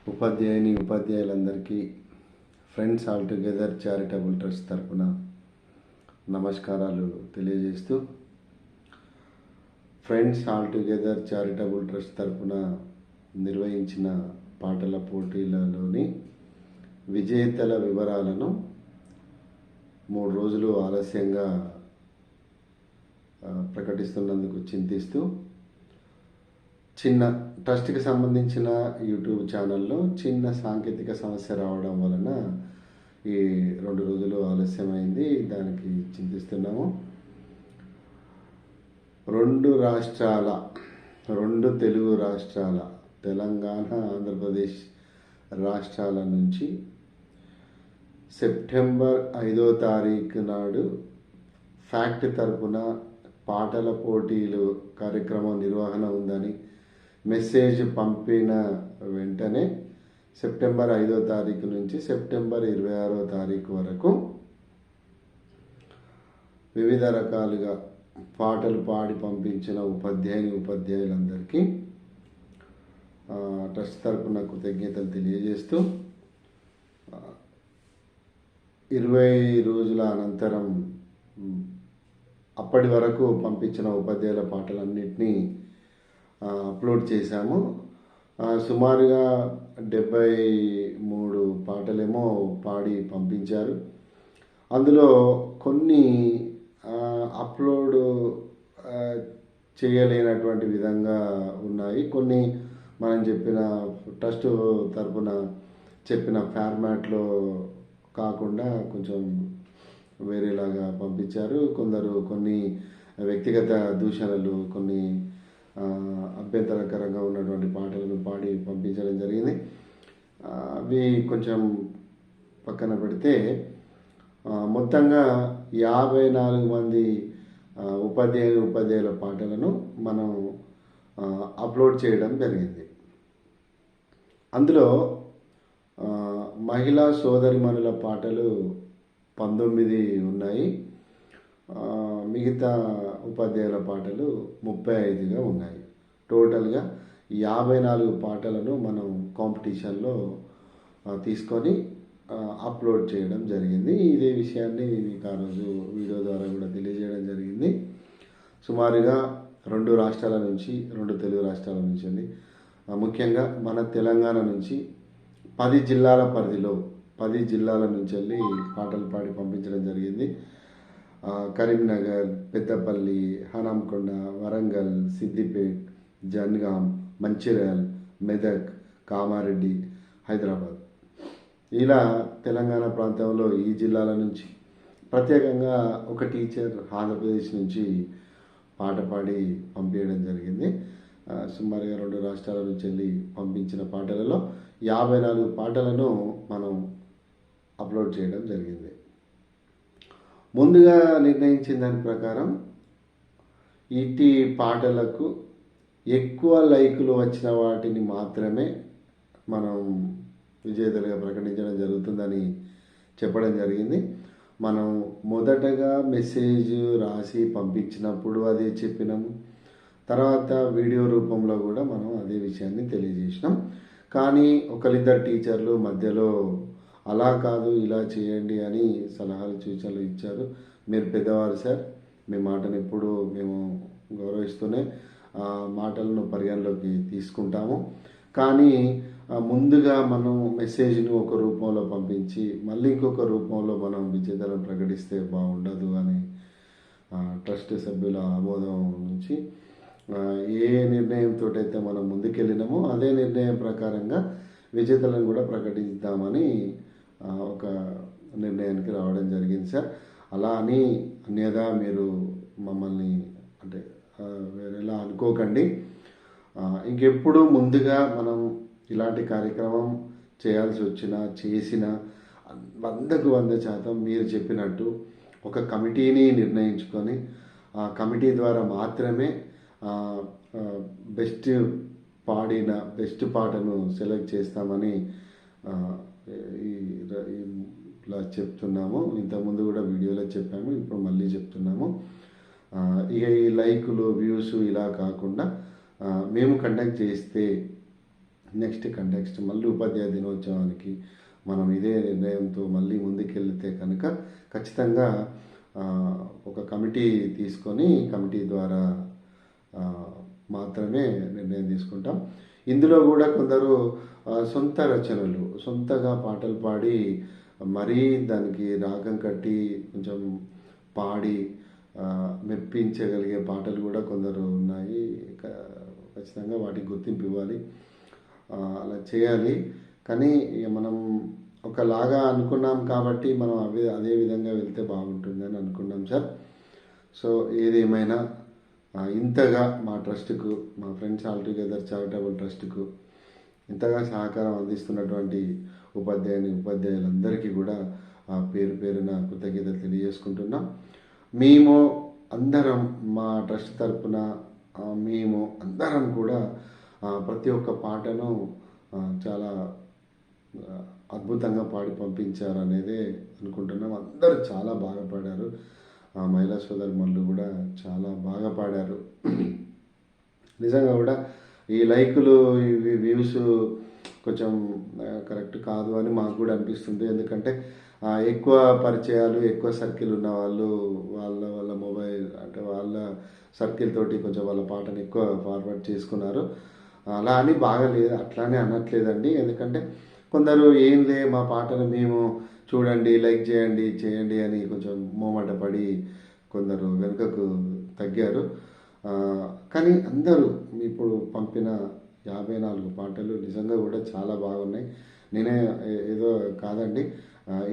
ఉపాధ్యాయులందరికీ friends all together charitable trust తరపున నమస్కారాలు తెలియజేస్తూ, friends all together charitable trust తరపున నిర్వహించిన పాటల పోటీలలోని విజేతల వివరాలను 3 రోజులు ఆలస్యంగా ప్రకటిస్తున్నందుకు చింతిస్తూ చిన్న ట్రస్ట్కి సంబంధించిన యూట్యూబ్ ఛానల్లో చిన్న సాంకేతిక సమస్య రావడం వలన ఈ 2 రోజులు ఆలస్యమైంది. దానికి చింతిస్తున్నాము. 2 తెలుగు రాష్ట్రాల తెలంగాణ, ఆంధ్రప్రదేశ్ రాష్ట్రాల నుంచి సెప్టెంబర్ 5వ తారీఖు నాడు ఫ్యాక్ట్ తరపున పాటల పోటీలు కార్యక్రమం నిర్వహణ ఉందని మెసేజ్ పంపిన వెంటనే సెప్టెంబర్ 5వ తారీఖు నుంచి సెప్టెంబర్ 26వ తారీఖు వరకు వివిధ రకాలుగా పాటలు పాడి పంపించిన ఉపాధ్యాయులందరికీ ట్రస్ట్ తరపున కృతజ్ఞతలు తెలియజేస్తూ 20 రోజుల అనంతరం అప్పటి వరకు పంపించిన ఉపాధ్యాయుల పాటలన్నింటినీ అప్లోడ్ చేశాము. సుమారుగా 73 పాటలేమో పాడి పంపించారు. అందులో కొన్ని అప్లోడ్ చేయలేనటువంటి విధంగా ఉన్నాయి. కొన్ని మనం చెప్పిన ట్రస్ట్ తరపున చెప్పిన ఫార్మాట్లో కాకుండా కొంచెం వేరేలాగా పంపించారు. కొన్ని వ్యక్తిగత దూషణలు, కొన్ని అభ్యంతరకరంగా ఉన్నటువంటి పాటలను పాడి పంపించడం జరిగింది. అవి కొంచెం పక్కన పెడితే మొత్తంగా 54 మంది ఉపాధ్యాయుల పాటలను మనం అప్లోడ్ చేయడం జరిగింది. అందులో మహిళా సోదరిమణుల పాటలు 19 ఉన్నాయి. మిగతా ఉపాధ్యాయుల పాటలు 35గా ఉన్నాయి. టోటల్గా 54 పాటలను మనం కాంపిటీషన్లో తీసుకొని అప్లోడ్ చేయడం జరిగింది. ఇదే విషయాన్ని మీకు ఆ రోజు వీడియో ద్వారా కూడా తెలియజేయడం జరిగింది. సుమారుగా 2 రాష్ట్రాల నుంచి, 2 తెలుగు రాష్ట్రాల నుంచి ఉంది. ముఖ్యంగా మన తెలంగాణ నుంచి 10 జిల్లాల పరిధిలో 10 జిల్లాల నుంచి వెళ్ళి పాటలు పాడి పంపించడం జరిగింది. కరీంనగర్, పెద్దపల్లి, హనంకొండ, వరంగల్, సిద్దిపేట్, జన్గాం, మంచిర్యాల్, మెదక్, కామారెడ్డి, హైదరాబాద్, ఇలా తెలంగాణ ప్రాంతంలో ఈ జిల్లాల నుంచి ప్రత్యేకంగా ఒక టీచర్ ఆంధ్రప్రదేశ్ నుంచి పాట పాడి పంపించడం జరిగింది. సుమారుగా 2 రాష్ట్రాల నుంచి వెళ్ళి పంపించిన పాటలలో 54 పాటలను మనం అప్లోడ్ చేయడం జరిగింది. ముందుగా నిర్ణయించిన దాని ప్రకారం ఇటీ పాటలకు ఎక్కువ లైకులు వచ్చిన వాటిని మాత్రమే మనం విజేతలుగా ప్రకటించడం జరుగుతుందని చెప్పడం జరిగింది. మనం మొదటగా మెసేజ్ రాసి పంపించినప్పుడు అదే చెప్పినాము. తర్వాత వీడియో రూపంలో కూడా మనం అదే విషయాన్ని తెలియజేసినాం. కానీ 1-2 టీచర్లు మధ్యలో అలా కాదు, ఇలా చేయండి అని సలహాలు సూచనలు ఇచ్చారు. మీరు పెద్దవారు సార్, మీ మాటను ఎప్పుడు మేము గౌరవిస్తూనే మాటలను పరిగణలోకి తీసుకుంటాము. కానీ ముందుగా మనం మెసేజ్ని ఒక రూపంలో పంపించి మళ్ళీ ఇంకొక రూపంలో మనం విజేతలను ప్రకటిస్తే బాగుండదు అని ట్రస్ట్ సభ్యుల ఆమోదం నుంచి ఏ నిర్ణయంతో అయితే మనం ముందుకెళ్ళినామో అదే నిర్ణయం ప్రకారంగా విజేతలను కూడా ప్రకటిద్దామని ఒక నిర్ణయానికి రావడం జరిగింది సార్. అలా అని అన్యదా మీరు మమ్మల్ని అంటే వేరేలా అనుకోకండి. ఇంకెప్పుడు ముందుగా మనం ఇలాంటి కార్యక్రమం చేయాల్సి చేసిన 100% మీరు చెప్పినట్టు ఒక కమిటీని నిర్ణయించుకొని ఆ కమిటీ ద్వారా మాత్రమే బెస్ట్ పాటను సెలెక్ట్ చేస్తామని ఇలా చెప్తున్నాము. ఇంతకుముందు కూడా వీడియోలో చెప్పాము, ఇప్పుడు మళ్ళీ చెప్తున్నాము. ఇక ఈ లైకులు, వ్యూస్ ఇలా కాకుండా మేము కండక్ట్ చేస్తే నెక్స్ట్ కంటెక్స్ట్ మళ్ళీ ఉపాధ్యాయ దినోత్సవానికి మనం ఇదే నిర్ణయంతో మళ్ళీ ముందుకెళ్తే కనుక ఖచ్చితంగా ఒక కమిటీ తీసుకొని కమిటీ ద్వారా మాత్రమే నిర్ణయం తీసుకుంటాం. ఇందులో కూడా కొందరు సొంత రచనలు, సొంతగా పాటలు పాడి మరీ దానికి రాగం కట్టి కొంచెం పాడి మెప్పించగలిగే పాటలు కూడా కొందరు ఉన్నాయి. ఖచ్చితంగా వాటికి గుర్తింపు ఇవ్వాలి, అలా చేయాలి. కానీ మనం ఒకలాగా అనుకున్నాం కాబట్టి మనం అదే విధంగా వెళ్తే బాగుంటుందని అనుకున్నాం సార్. సో ఏదేమైనా ఇంతగా మా ట్రస్ట్కు, మా ఫ్రెండ్స్ ఆల్ టుగెదర్ చారిటబుల్ ట్రస్ట్కు ఇంతగా సహకారం అందిస్తున్నటువంటి ఉపాధ్యాయులందరికీ కూడా పేరు పేరున కృతజ్ఞతలు తెలియజేసుకుంటున్నాం. మేము అందరం మా ట్రస్ట్ తరఫున మేము అందరం కూడా ప్రతి ఒక్క పాటను చాలా అద్భుతంగా పాడి పంపించారు అనేదే అనుకుంటున్నాం. అందరూ చాలా బాగా పాడారు. మహిళా సోదరుమణులు కూడా చాలా బాగా పాడారు. నిజంగా కూడా ఈ లైకులు ఇవి వ్యూస్ కొంచెం కరెక్ట్ కాదు అని మాకు కూడా అనిపిస్తుంది. ఎందుకంటే ఎక్కువ పరిచయాలు, ఎక్కువ సర్కిల్ ఉన్న వాళ్ళు వాళ్ళ మొబైల్ అంటే వాళ్ళ సర్కిల్ తోటి కొంచెం వాళ్ళ పాటను ఎక్కువ ఫార్వర్డ్ చేసుకున్నారు. అలా అని బాగాలేదు, అట్లానే అనట్లేదండి. ఎందుకంటే కొందరు ఏంలే మా పాటను మేము చూడండి, లైక్ చేయండి అని కొంచెం మోమాట పడి కొందరు వెనుకకు తగ్గారు. కానీ అందరూ ఇప్పుడు పంపిన 54 పాటలు నిజంగా కూడా చాలా బాగున్నాయి. నేనే ఏదో కాదండి,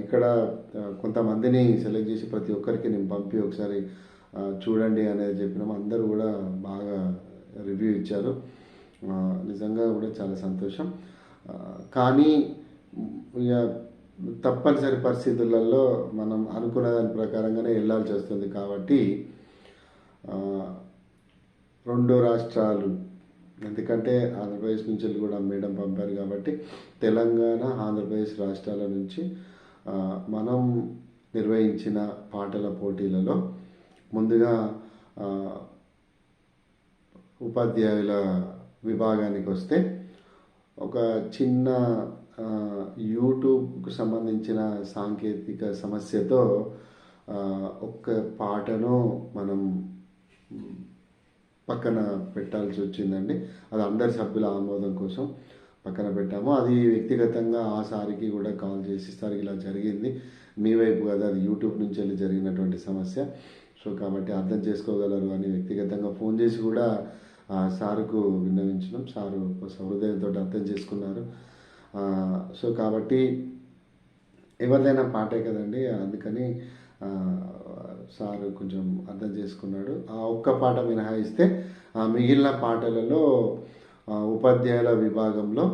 ఇక్కడ కొంతమందిని సెలెక్ట్ చేసి ప్రతి ఒక్కరికి నేను పంపి ఒకసారి చూడండి అనేది చెప్పినాము. అందరూ కూడా బాగా రివ్యూ ఇచ్చారు. నిజంగా కూడా చాలా సంతోషం. కానీ ఇక తప్పనిసరి పరిస్థితులలో మనం అనుకున్న దాని ప్రకారంగానే వెళ్ళాల్సి వస్తుంది. కాబట్టి 2 రాష్ట్రాలు, ఎందుకంటే ఆంధ్రప్రదేశ్ నుంచి కూడా మేడం పంపారు కాబట్టి తెలంగాణ, ఆంధ్రప్రదేశ్ రాష్ట్రాల నుంచి మనం నిర్వహించిన పాటల పోటీలలో ముందుగా ఉపాధ్యాయుల విభాగానికి వస్తే ఒక చిన్న యూట్యూబ్కు సంబంధించిన సాంకేతిక సమస్యతో ఒక్క పాటను మనం పక్కన పెట్టాల్సి వచ్చిందండి. అది అందరి సభ్యుల ఆమోదం కోసం పక్కన పెట్టాము. అది వ్యక్తిగతంగా ఆ సారికి కూడా కాల్ చేసి, సార్ ఇలా జరిగింది, మీ వైపు కదా, అది యూట్యూబ్ నుంచి వెళ్ళి జరిగినటువంటి సమస్య, సో కాబట్టి అర్థం చేసుకోగలరు అని వ్యక్తిగతంగా ఫోన్ చేసి కూడా సారుకు విన్నవించడం. సారు సహృదయంతో అర్థం చేసుకున్నారు. సో కాబట్టి ఎవరిదైనా పాటే కదండి, అందుకని సారు కొంచెం అర్థం చేసుకున్నాడు. ఆ ఒక్క పాట మినహాయిస్తే మిగిలిన పాటలలో ఉపాధ్యాయుల విభాగంలో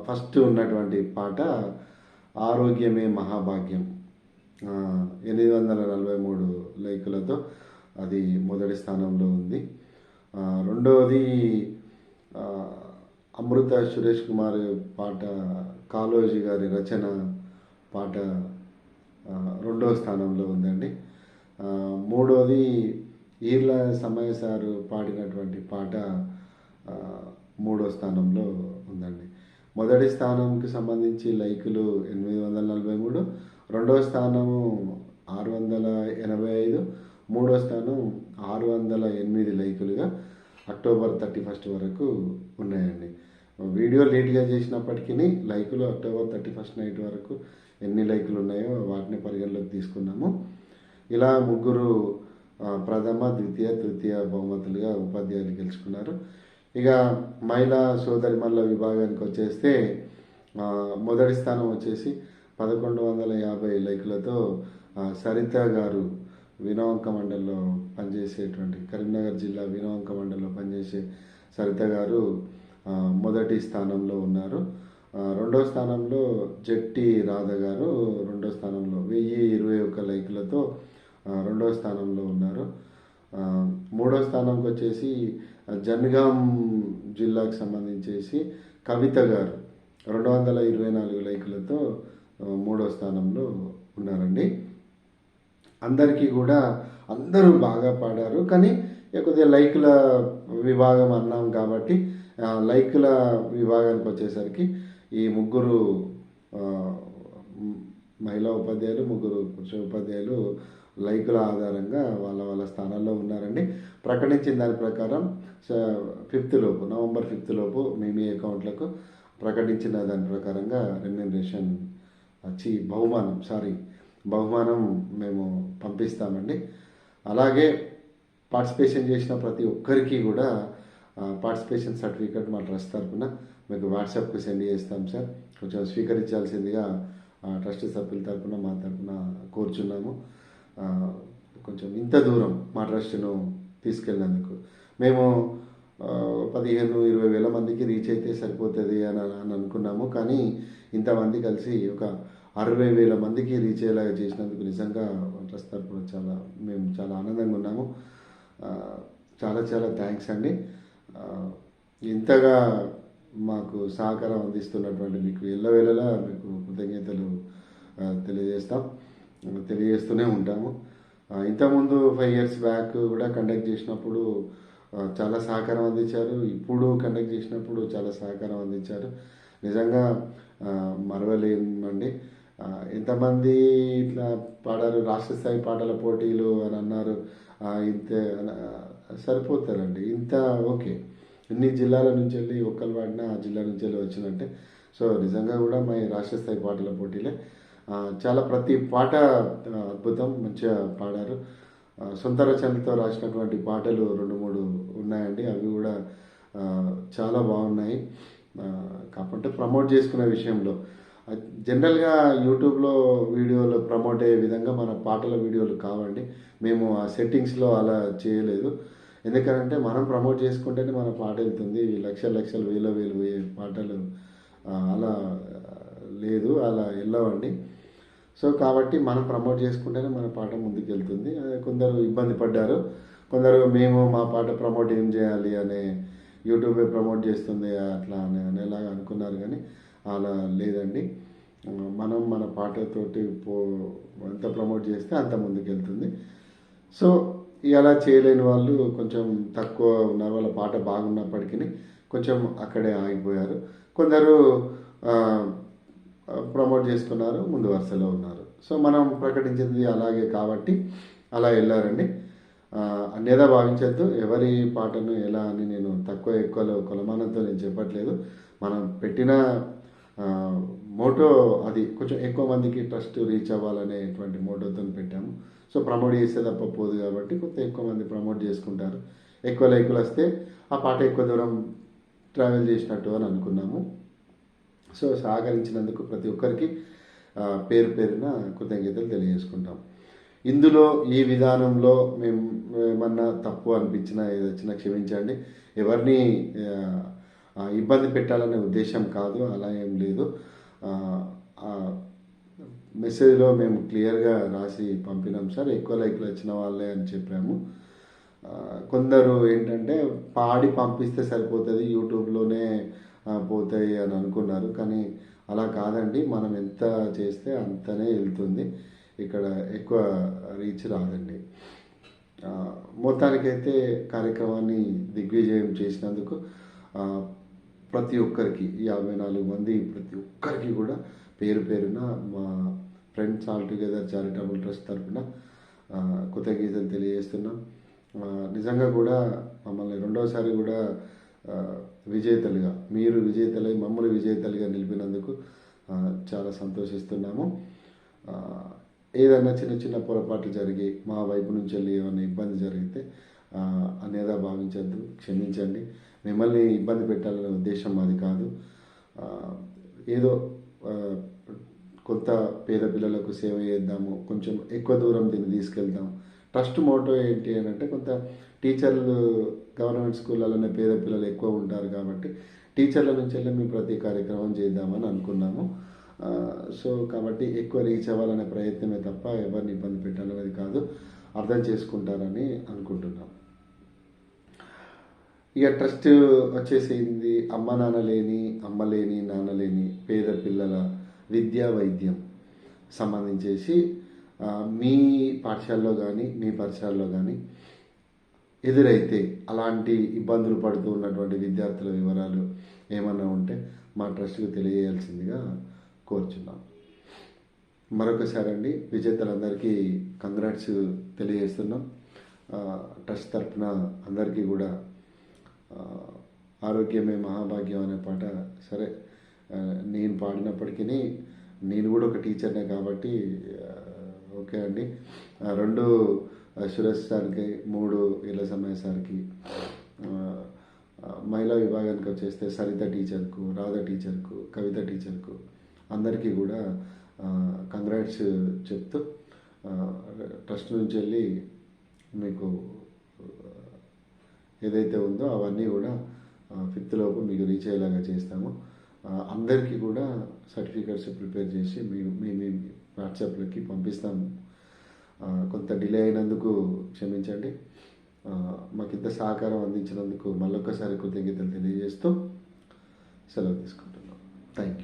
ఫస్ట్ ఉన్నటువంటి పాట ఆరోగ్యమే మహాభాగ్యం, 843 లైకులతో అది మొదటి స్థానంలో ఉంది. రెండవది అమృత సురేష్ కుమార్ పాట, కాళోజీ గారి రచన పాట రెండవ స్థానంలో ఉందండి. మూడవది ఈర్ల సమయ సారు పాడినటువంటి పాట మూడో స్థానంలో ఉందండి. మొదటి స్థానంకి సంబంధించి లైకులు 843, రెండవ స్థానము 685, మూడో స్థానం 608 లైకులుగా అక్టోబర్ 31 వరకు ఉన్నాయండి. వీడియో లేట్గా చేసినప్పటికీ లైకులు అక్టోబర్ 31 నైట్ వరకు ఎన్ని లైకులు ఉన్నాయో వాటిని పరిగణలోకి తీసుకున్నాము. ఇలా ముగ్గురు ప్రథమ, ద్వితీయ, తృతీయ బహుమతులుగా ఉపాధ్యాయులు గెలుచుకున్నారు. ఇక మహిళా సోదరిమణుల విభాగానికి వచ్చేస్తే మొదటి స్థానం వచ్చేసి 1150 లైకులతో సరిత గారు వినవంక మండలంలో పనిచేసేటువంటి, కరీంనగర్ జిల్లా వినవంక మండలంలో పనిచేసే సరిత గారు మొదటి స్థానంలో ఉన్నారు. రెండో స్థానంలో జట్టి రాధ గారు రెండో స్థానంలో 1021 లైకులతో రెండో స్థానంలో ఉన్నారు. మూడో స్థానంకి వచ్చేసి జనగాం జిల్లాకు సంబంధించేసి కవిత గారు 224 లైకులతో మూడో స్థానంలో ఉన్నారండి. అందరికీ కూడా అందరూ బాగా పాడారు. కానీ ఇక కొద్దిగా లైకుల విభాగం అన్నాం కాబట్టి లైకుల విభాగానికి వచ్చేసరికి ఈ ముగ్గురు ఆ, మహిళా ఉపాధ్యాయులు, ముగ్గురు పురుష ఉపాధ్యాయులు లైకుల ఆధారంగా వాళ్ళ వాళ్ళ స్థానాల్లో ఉన్నారండి. ప్రకటించిన దాని ప్రకారం 5th లోపు, నవంబర్ 5th లోపు మీ అకౌంట్లకు ప్రకటించిన దాని ప్రకారంగా రెమ్యూనరేషన్ బహుమానం మేము పంపిస్తామండి. అలాగే పార్టిసిపేషన్ చేసిన ప్రతి ఒక్కరికి కూడా పార్టిసిపేషన్ సర్టిఫికేట్ మా ట్రస్ట్ తరఫున మీకు వాట్సాప్కి సెండ్ చేస్తాం సార్. కొంచెం స్వీకరించాల్సిందిగా ట్రస్ట్ సభ్యుల తరఫున మా తరఫున కోరుచున్నాము. కొంచెం ఇంత దూరం మా ట్రస్ట్ను తీసుకెళ్ళినందుకు మేము 15-20 వేల మందికి రీచ్ అయితే సరిపోతుంది అని అనుకున్నాము. కానీ ఇంతమంది కలిసి ఒక 60,000 మందికి రీచ్ అయ్యేలాగా చేసినందుకు నిజంగా ట్రస్ట్ తరఫున మేము చాలా ఆనందంగా ఉన్నాము. చాలా చాలా థ్యాంక్స్ అండి. ఇంతగా మాకు సహకారం అందిస్తున్నటువంటి మీకు ఎల్లవేళలా మీకు కృతజ్ఞతలు తెలియజేస్తూనే ఉంటాము. ఇంతకుముందు 5 years బ్యాక్ కూడా కండక్ట్ చేసినప్పుడు చాలా సహకారం అందించారు. ఇప్పుడు కండక్ట్ చేసినప్పుడు చాలా సహకారం అందించారు. నిజంగా మరవలేమండి. ఎంతమంది ఇట్లా పాడారు, రాష్ట్ర స్థాయి పాటల పోటీలు అని అన్నారు. ఇంతే సరిపోతారండి. ఇంత ఓకే, ఇన్ని జిల్లాల నుంచి వెళ్ళి ఒక్కరు పాడినా ఆ జిల్లా నుంచి వెళ్ళి వచ్చినట్టే. సో నిజంగా కూడా మా రాష్ట్ర స్థాయి పాటల పోటీలే చాలా ప్రతి పాట అద్భుతం, మంచిగా పాడారు. సొంత రచనలతో రాసినటువంటి పాటలు 2-3 ఉన్నాయండి. అవి కూడా చాలా బాగున్నాయి. కాకపోతే ప్రమోట్ చేసుకునే విషయంలో జనరల్గా యూట్యూబ్లో వీడియోలు ప్రమోట్ అయ్యే విధంగా మన పాటల వీడియోలు కావండి. మేము ఆ సెట్టింగ్స్లో అలా చేయలేదు. ఎందుకంటే మనం ప్రమోట్ చేసుకుంటేనే మన పాట వెళ్తుంది. లక్షలు వేల పాటలు అలా లేదు, అలా వెళ్ళవండి. సో కాబట్టి మనం ప్రమోట్ చేసుకుంటేనే మన పాట ముందుకు వెళ్తుంది. కొందరు ఇబ్బంది పడ్డారు. కొందరు మేము మా పాట ప్రమోట్ ఏం చేయాలి అనే, యూట్యూబే ప్రమోట్ చేస్తుంది అట్లా అనేలాగా అనుకున్నారు. కానీ అలా లేదండి. మనం మన పాటతోటి ఎంత ప్రమోట్ చేస్తే అంత ముందుకు వెళ్తుంది. సో ఇలా చేయలేని వాళ్ళు కొంచెం తక్కువ ఉన్నారు. వాళ్ళ పాట బాగున్నప్పటికీ కొంచెం అక్కడే ఆగిపోయారు. కొందరు ప్రమోట్ చేసుకున్నారు, ముందు వరుసలో ఉన్నారు. సో మనం ప్రకటించింది అలాగే కాబట్టి అలా వెళ్ళారండి. అన్యదా భావించద్దు. ఎవరి పాటను ఎలా అని నేను తక్కువ ఎక్కువలో కొలమానంతో నేను చెప్పట్లేదు. మనం పెట్టిన మోటో అది కొంచెం ఎక్కువ మందికి ట్రస్ట్ రీచ్ అవ్వాలనేటువంటి మోటోతో పెట్టాము. సో ప్రమోట్ చేస్తే తప్ప పోదు కాబట్టి కొంత ఎక్కువ మంది ప్రమోట్ చేసుకుంటారు. ఎక్కువ లైకులు వస్తే ఆ పాట ఎక్కువ దూరం ట్రావెల్ చేసినట్టు అని అనుకున్నాము. సో సహకరించినందుకు ప్రతి ఒక్కరికి పేరు పేరున కృతజ్ఞతలు తెలియజేసుకుంటాం. ఇందులో ఈ విధానంలో మేము ఏమన్నా తప్పు అనిపించినా ఏదొచ్చినా క్షమించండి. ఎవరిని ఇబ్బంది పెట్టాలనే ఉద్దేశం కాదు, అలా ఏం లేదు. మెసేజ్లో మేము క్లియర్గా రాసి పంపినాం సార్. ఎక్కువ లైక్లు వచ్చిన వాళ్ళే అని చెప్పాము. కొందరు ఏంటంటే పాడి పంపిస్తే సరిపోతుంది, యూట్యూబ్లోనే పోతాయి అని అనుకున్నారు. కానీ అలా కాదండి. మనం ఎంత చేస్తే అంతనే వెళ్తుంది. ఇక్కడ ఎక్కువ రీచ్ రాదండి. మొత్తానికైతే కార్యక్రమాన్ని దిగ్విజయం చేసినందుకు ప్రతి ఒక్కరికి 54 మంది ప్రతి ఒక్కరికి కూడా పేరు పేరున మా friends all together charitable trust తరఫున కృతజ్ఞతలు తెలియజేస్తున్నాం. నిజంగా కూడా మమ్మల్ని రెండోసారి కూడా విజేతలుగా, మీరు విజేతలై మమ్మల్ని విజేతలుగా నిలిపినందుకు చాలా సంతోషిస్తున్నాము. ఏదైనా చిన్న పొరపాట్లు జరిగి మా వైపు నుంచి వెళ్ళి ఏమైనా ఇబ్బంది జరిగితే అనేదా భావించద్దు, క్షమించండి. మిమ్మల్ని ఇబ్బంది పెట్టాలనే ఉద్దేశం మాది కాదు. ఏదో కొంత పేద పిల్లలకు సేవ చేద్దాము, కొంచెం ఎక్కువ దూరం దీన్ని తీసుకెళ్దాం. ట్రస్ట్ మోటో ఏంటి అని అంటే, కొంత టీచర్లు గవర్నమెంట్ స్కూళ్ళలోనే పేద పిల్లలు ఎక్కువ ఉంటారు కాబట్టి టీచర్ల నుంచి వెళ్ళి మేము ప్రతి కార్యక్రమం చేద్దామని అనుకున్నాము. సో కాబట్టి ఎక్కువ రీచ్ అవ్వాలనే ప్రయత్నమే తప్ప ఎవరిని ఇబ్బంది పెట్టాలనేది కాదు. అర్థం చేసుకుంటారని అనుకుంటున్నాం. ఇక ట్రస్ట్ వచ్చేసింది అమ్మ నాన్న లేని, అమ్మ లేని, నాన్న లేని పేద పిల్లల విద్యా వైద్యం సంబంధించేసి మీ పాఠశాలలో కానీ మీ పరిసరాల్లో కానీ ఎదురైతే అలాంటి ఇబ్బందులు పడుతూ ఉన్నటువంటి విద్యార్థుల వివరాలు ఏమన్నా ఉంటే మా ట్రస్ట్కి తెలియజేయాల్సిందిగా కోరుచున్నాం. మరొకసారి అండి విజేతలందరికీ కంగ్రాట్స్ తెలియజేస్తున్నాం. ట్రస్ట్ తరఫున అందరికీ కూడా ఆరోగ్యమే మహాభాగ్యం అనే పాట సరే నేను పాడినప్పటికీ నేను కూడా ఒక టీచర్నే కాబట్టి ఓకే అండి. 2 సురేష్ సార్కి, 3 ఇళ్ళ సమయ సార్కి, మహిళా విభాగానికి వచ్చేస్తే సరిత టీచర్కు, రాధ టీచర్కు, కవిత టీచర్కు అందరికీ కూడా కంగ్రాట్స్ చెప్తూ ట్రస్ట్ నుంచి వెళ్ళి మీకు ఏదైతే ఉందో అవన్నీ కూడా 5th లోపు మీకు రీచ్ అయ్యేలాగా చేస్తాము. అందరికీ కూడా సర్టిఫికెట్స్ ప్రిపేర్ చేసి మీ వాట్సాప్లోకి పంపిస్తాము. కొంత డిలే అయినందుకు క్షమించండి. మాకు ఇంత సహకారం అందించినందుకు మళ్ళొక్కసారి కృతజ్ఞతలు తెలియజేస్తూ సెలవు తీసుకుంటున్నాం. Thank you.